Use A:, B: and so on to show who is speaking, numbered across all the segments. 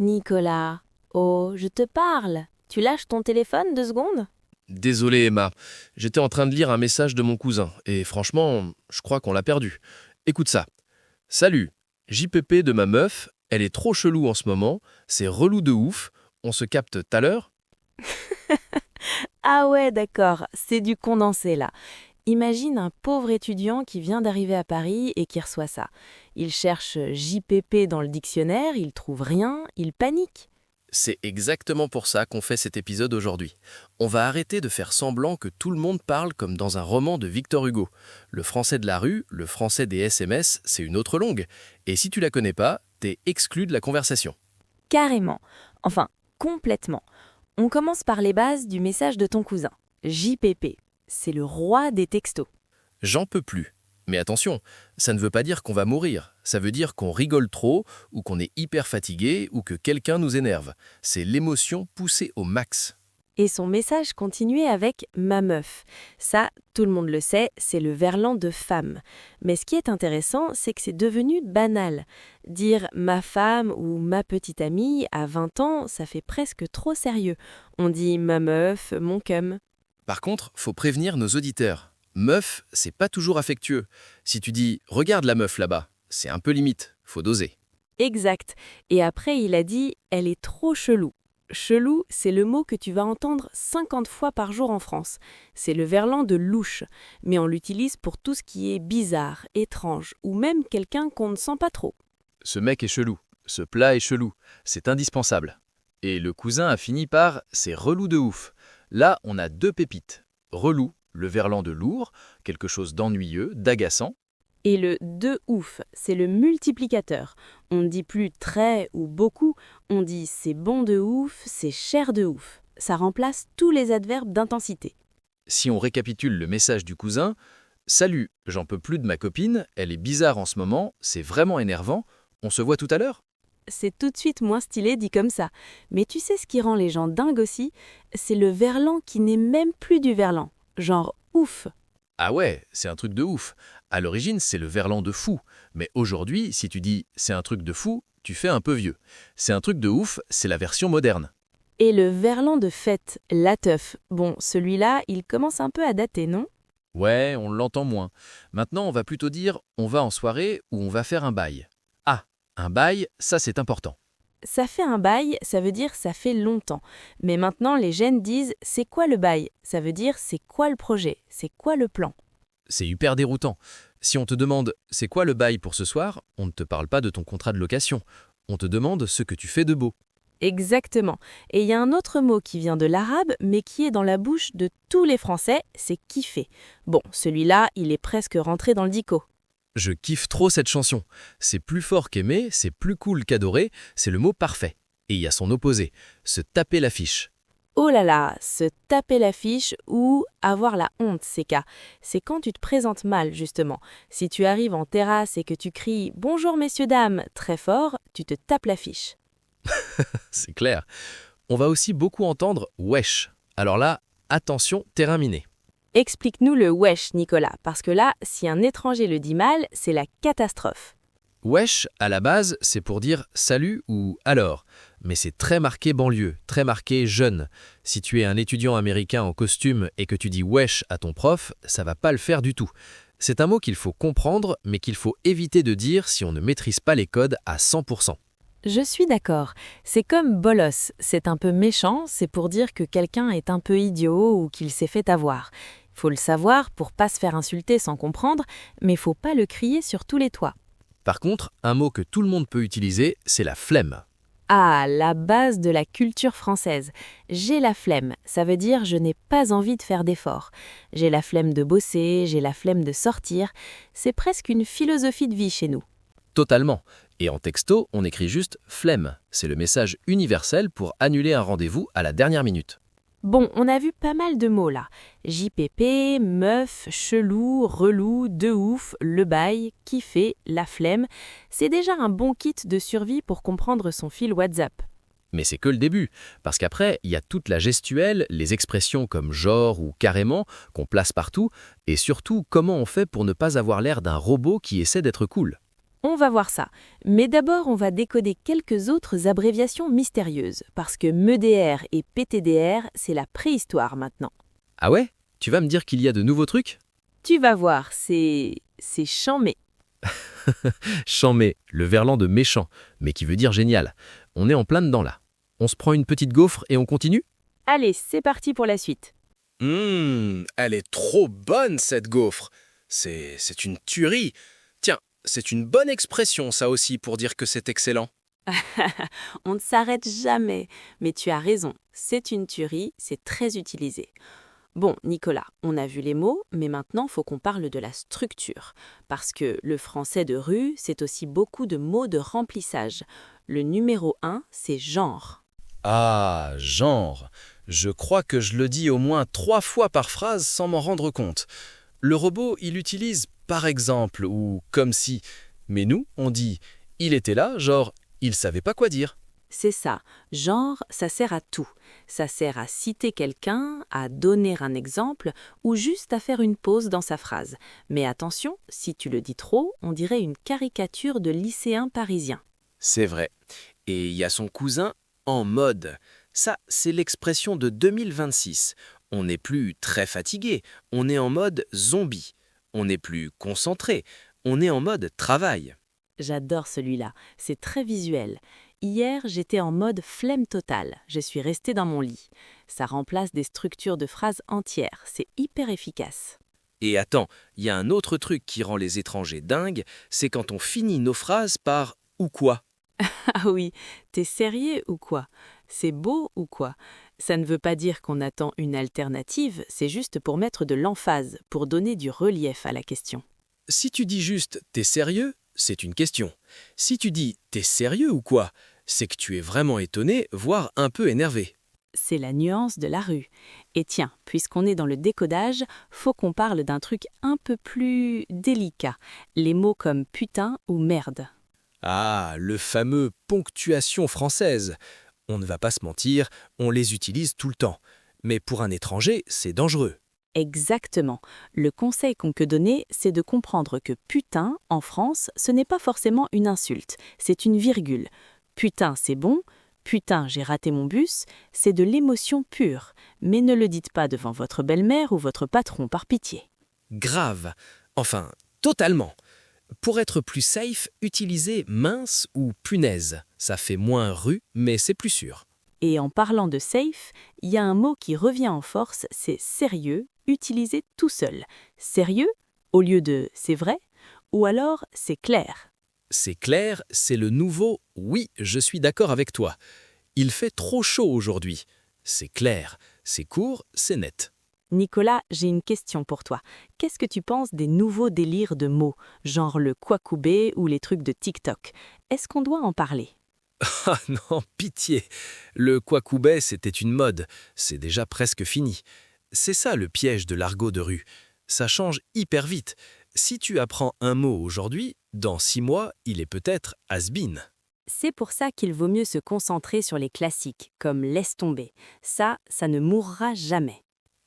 A: Nicolas, oh, je te parle. Tu lâches ton téléphone 2 secondes?
B: Désolé Emma, j'étais en train de lire un message de mon cousin, et franchement, je crois qu'on l'a perdu. Écoute ça. Salut, JPP de ma meuf, elle est trop chelou en ce moment, c'est relou de ouf, on se capte tout à l'heure?
A: Ah ouais, d'accord, c'est du condensé là. Imagine un pauvre étudiant qui vient d'arriver à Paris et qui reçoit ça. Il cherche JPP dans le dictionnaire, il trouve rien, il panique.
B: C'est exactement pour ça qu'on fait cet épisode aujourd'hui. On va arrêter de faire semblant que tout le monde parle comme dans un roman de Victor Hugo. Le français de la rue, le français des SMS, c'est une autre langue. Et si tu la connais pas, t'es exclu de la conversation.
A: Carrément. Enfin, complètement. On commence par les bases du message de ton cousin. JPP, c'est le roi des textos.
B: J'en peux plus. Mais attention, ça ne veut pas dire qu'on va mourir. Ça veut dire qu'on rigole trop, ou qu'on est hyper fatigué, ou que quelqu'un nous énerve. C'est l'émotion poussée au max.
A: Et son message continuait avec « ma meuf ». Ça, tout le monde le sait, c'est le verlan de femme. Mais ce qui est intéressant, c'est que c'est devenu banal. Dire « ma femme » ou « ma petite amie » à 20 ans, ça fait presque trop sérieux. On dit « ma meuf »,« mon cum ».
B: Par contre, faut prévenir nos auditeurs. Meuf, c'est pas toujours affectueux. Si tu dis « regarde la meuf là-bas », c'est un peu limite, faut doser.
A: Exact. Et après, il a dit « elle est trop chelou ». Chelou, c'est le mot que tu vas entendre 50 fois par jour en France. C'est le verlan de louche, mais on l'utilise pour tout ce qui est bizarre, étrange, ou même quelqu'un qu'on ne sent pas trop.
B: Ce mec est chelou, ce plat est chelou, c'est indispensable. Et le cousin a fini par « c'est relou de ouf ». Là, on a deux pépites. Relou, le verlan de lourd, quelque chose d'ennuyeux, d'agaçant.
A: Et le de ouf, c'est le multiplicateur. On ne dit plus très ou beaucoup, on dit c'est bon de ouf, c'est cher de ouf. Ça remplace tous les adverbes d'intensité.
B: Si on récapitule le message du cousin, « Salut, j'en peux plus de ma copine, elle est bizarre en ce moment, c'est vraiment énervant, on se voit tout à l'heure ?»
A: C'est tout de suite moins stylé dit comme ça. Mais tu sais ce qui rend les gens dingues aussi? C'est le verlan qui n'est même plus du verlan. Genre ouf.
B: Ah ouais, c'est un truc de ouf. À l'origine, c'est le verlan de fou. Mais aujourd'hui, si tu dis « c'est un truc de fou », tu fais un peu vieux. C'est un truc de ouf, c'est la version moderne.
A: Et le verlan de fête, la teuf. Bon, celui-là, il commence un peu à dater, non?
B: Ouais, on l'entend moins. Maintenant, on va plutôt dire « on va en soirée » ou « on va faire un bail ». Ah, un bail, ça c'est important.
A: Ça fait un bail, ça veut dire ça fait longtemps. Mais maintenant, les jeunes disent c'est quoi le bail? Ça veut dire c'est quoi le projet? C'est quoi le plan?
B: C'est hyper déroutant. Si on te demande « c'est quoi le bail pour ce soir ?», on ne te parle pas de ton contrat de location. On te demande ce que tu fais de beau.
A: Exactement. Et il y a un autre mot qui vient de l'arabe, mais qui est dans la bouche de tous les Français, c'est kiffer. Bon, celui-là, il est presque rentré dans le dico.
B: Je kiffe trop cette chanson. C'est plus fort qu'aimer, c'est plus cool qu'adorer, c'est le mot parfait. Et il y a son opposé, se taper l'affiche.
A: Oh là là, se taper l'affiche ou avoir la honte, c'est cas. C'est quand tu te présentes mal, justement. Si tu arrives en terrasse et que tu cries « Bonjour messieurs dames » très fort, tu te tapes l'affiche.
B: C'est clair. On va aussi beaucoup entendre « wesh ». Alors là, attention, terrain miné.
A: Explique-nous le wesh, Nicolas, parce que là, si un étranger le dit mal, c'est la catastrophe.
B: Wesh, à la base, c'est pour dire « salut » ou « alors ». Mais c'est très marqué banlieue, très marqué jeune. Si tu es un étudiant américain en costume et que tu dis « wesh » à ton prof, ça va pas le faire du tout. C'est un mot qu'il faut comprendre, mais qu'il faut éviter de dire si on ne maîtrise pas les codes à 100%.
A: Je suis d'accord. C'est comme bolos. C'est un peu méchant, c'est pour dire que quelqu'un est un peu idiot ou qu'il s'est fait avoir. Faut le savoir pour pas se faire insulter sans comprendre, mais faut pas le crier sur tous les toits.
B: Par contre, un mot que tout le monde peut utiliser, c'est la flemme.
A: Ah, la base de la culture française. J'ai la flemme, ça veut dire je n'ai pas envie de faire d'efforts. J'ai la flemme de bosser, j'ai la flemme de sortir. C'est presque une philosophie de vie chez nous.
B: Totalement. Et en texto, on écrit juste « flemme ». C'est le message universel pour annuler un rendez-vous à la dernière minute.
A: Bon, on a vu pas mal de mots là. JPP, meuf, chelou, relou, de ouf, le bail, kiffer, la flemme. C'est déjà un bon kit de survie pour comprendre son fil WhatsApp.
B: Mais c'est que le début, parce qu'après, il y a toute la gestuelle, les expressions comme genre ou carrément qu'on place partout, et surtout comment on fait pour ne pas avoir l'air d'un robot qui essaie d'être cool.
A: On va voir ça. Mais d'abord, on va décoder quelques autres abréviations mystérieuses, parce que MEDR et PTDR, c'est la préhistoire maintenant.
B: Ah ouais? Tu vas me dire qu'il y a de nouveaux trucs?
A: Tu vas voir, c'est chambé.
B: Chambé, le verlan de méchant, mais qui veut dire génial. On est en plein dedans là. On se prend une petite gaufre et on continue?
A: Allez, c'est parti pour la suite.
C: Elle est trop bonne cette gaufre. C'est une tuerie. Tiens, c'est une bonne expression ça aussi pour dire que c'est excellent.
A: On ne s'arrête jamais. Mais tu as raison, c'est une tuerie, c'est très utilisé. Bon, Nicolas, on a vu les mots, mais maintenant, faut qu'on parle de la structure. Parce que le français de rue, c'est aussi beaucoup de mots de remplissage. Le numéro 1, c'est genre.
C: Ah, genre. Je crois que je le dis au moins 3 fois par phrase sans m'en rendre compte. Le robot, il utilise par exemple ou comme si. Mais nous, on dit il était là, genre il savait pas quoi dire.
A: C'est ça. Genre, ça sert à tout. Ça sert à citer quelqu'un, à donner un exemple ou juste à faire une pause dans sa phrase. Mais attention, si tu le dis trop, on dirait une caricature de lycéen parisien.
C: C'est vrai. Et il y a son cousin en mode. Ça, c'est l'expression de 2026. On n'est plus très fatigué, on est en mode zombie. On n'est plus concentré, on est en mode travail.
A: J'adore celui-là, c'est très visuel. Hier, j'étais en mode flemme totale, je suis restée dans mon lit. Ça remplace des structures de phrases entières, c'est hyper efficace.
C: Et attends, il y a un autre truc qui rend les étrangers dingues, c'est quand on finit nos phrases par ou quoi.
A: Ah oui, t'es sérieux ou quoi? C'est beau ou quoi? Ça ne veut pas dire qu'on attend une alternative, c'est juste pour mettre de l'emphase, pour donner du relief à la question.
C: Si tu dis juste t'es sérieux, c'est une question. Si tu dis t'es sérieux ou quoi, c'est que tu es vraiment étonné, voire un peu énervé.
A: C'est la nuance de la rue. Et tiens, puisqu'on est dans le décodage, faut qu'on parle d'un truc un peu plus délicat. Les mots comme putain ou merde.
C: Ah, le fameux ponctuation française. On ne va pas se mentir, on les utilise tout le temps. Mais pour un étranger, c'est dangereux.
A: Exactement. Le conseil qu'on peut donner, c'est de comprendre que putain, en France, ce n'est pas forcément une insulte, c'est une virgule. Putain, c'est bon. Putain, j'ai raté mon bus, c'est de l'émotion pure. Mais ne le dites pas devant votre belle-mère ou votre patron par pitié.
C: Grave. Enfin, totalement. Pour être plus safe, utilisez mince ou punaise. Ça fait moins rue, mais c'est plus sûr.
A: Et en parlant de safe, il y a un mot qui revient en force, c'est sérieux, utilisé tout seul. Sérieux, au lieu de c'est vrai, ou alors c'est clair.
C: C'est clair, c'est le nouveau « oui, je suis d'accord avec toi ». Il fait trop chaud aujourd'hui. C'est clair, c'est court, c'est net.
A: Nicolas, j'ai une question pour toi. Qu'est-ce que tu penses des nouveaux délires de mots, genre le kwakubé ou les trucs de TikTok? Est-ce qu'on doit en parler?
C: Ah non, pitié. Le kwakubé, c'était une mode. C'est déjà presque fini. C'est ça le piège de l'argot de rue. Ça change hyper vite. Si tu apprends un mot aujourd'hui, dans 6 mois, il est peut-être has-been.
A: C'est pour ça qu'il vaut mieux se concentrer sur les classiques, comme laisse tomber. Ça ne mourra jamais.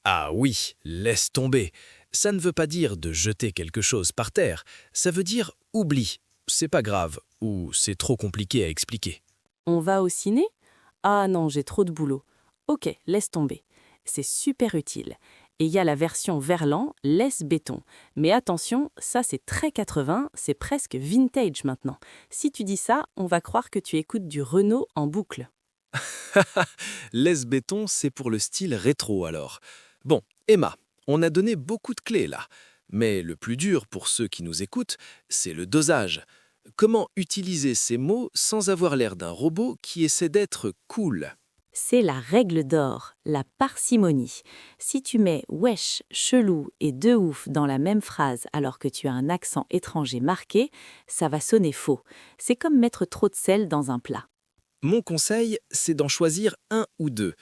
C: Ah oui, laisse tomber. Ça ne veut pas dire de jeter quelque chose par terre. Ça veut dire oublie. C'est pas grave ou c'est trop compliqué à expliquer.
A: On va au ciné? Ah non, j'ai trop de boulot. Ok, laisse tomber. C'est super utile. Et il y a la version verlan, laisse béton. Mais attention, ça c'est très 80, c'est presque vintage maintenant. Si tu dis ça, on va croire que tu écoutes du Renaud en boucle.
C: Laisse béton, c'est pour le style rétro alors. Bon, Emma, on a donné beaucoup de clés là. Mais le plus dur pour ceux qui nous écoutent, c'est le dosage. Comment utiliser ces mots sans avoir l'air d'un robot qui essaie d'être cool?
A: C'est la règle d'or, la parcimonie. Si tu mets wesh, chelou et de ouf dans la même phrase alors que tu as un accent étranger marqué, ça va sonner faux. C'est comme mettre trop de sel dans un plat.
C: Mon conseil, c'est d'en choisir un ou deux.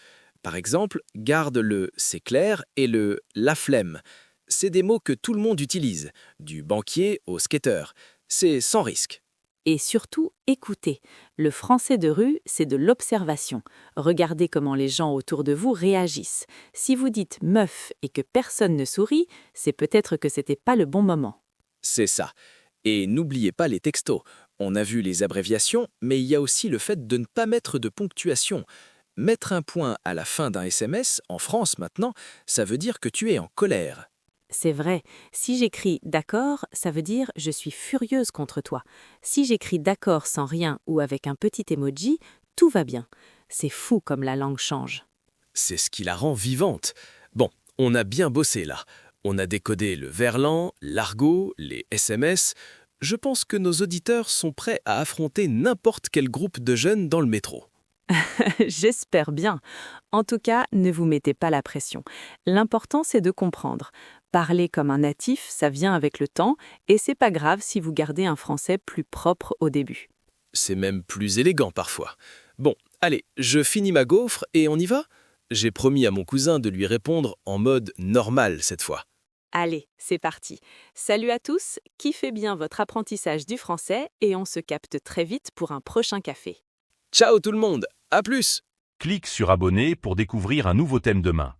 C: Par exemple, garde le c'est clair et le la flemme. C'est des mots que tout le monde utilise, du banquier au skater. C'est sans risque.
A: Et surtout, écoutez. Le français de rue, c'est de l'observation. Regardez comment les gens autour de vous réagissent. Si vous dites meuf et que personne ne sourit, c'est peut-être que c'était pas le bon moment.
C: C'est ça. Et n'oubliez pas les textos. On a vu les abréviations, mais il y a aussi le fait de ne pas mettre de ponctuation. Mettre un point à la fin d'un SMS, en France maintenant, ça veut dire que tu es en colère.
A: C'est vrai, si j'écris d'accord, ça veut dire je suis furieuse contre toi. Si j'écris d'accord sans rien ou avec un petit emoji, tout va bien. C'est fou comme la langue change.
C: C'est ce qui la rend vivante. Bon, on a bien bossé là. On a décodé le verlan, l'argot, les SMS. Je pense que nos auditeurs sont prêts à affronter n'importe quel groupe de jeunes dans le métro.
A: J'espère bien. En tout cas, ne vous mettez pas la pression. L'important, c'est de comprendre. Parler comme un natif, ça vient avec le temps, et c'est pas grave si vous gardez un français plus propre au début.
C: C'est même plus élégant parfois. Bon, allez, je finis ma gaufre et on y va? J'ai promis à mon cousin de lui répondre en mode normal cette fois.
A: Allez, c'est parti. Salut à tous, kiffez bien votre apprentissage du français et on se capte très vite pour un prochain café.
C: Ciao tout le monde, à plus!
D: Clique sur abonner pour découvrir un nouveau thème demain.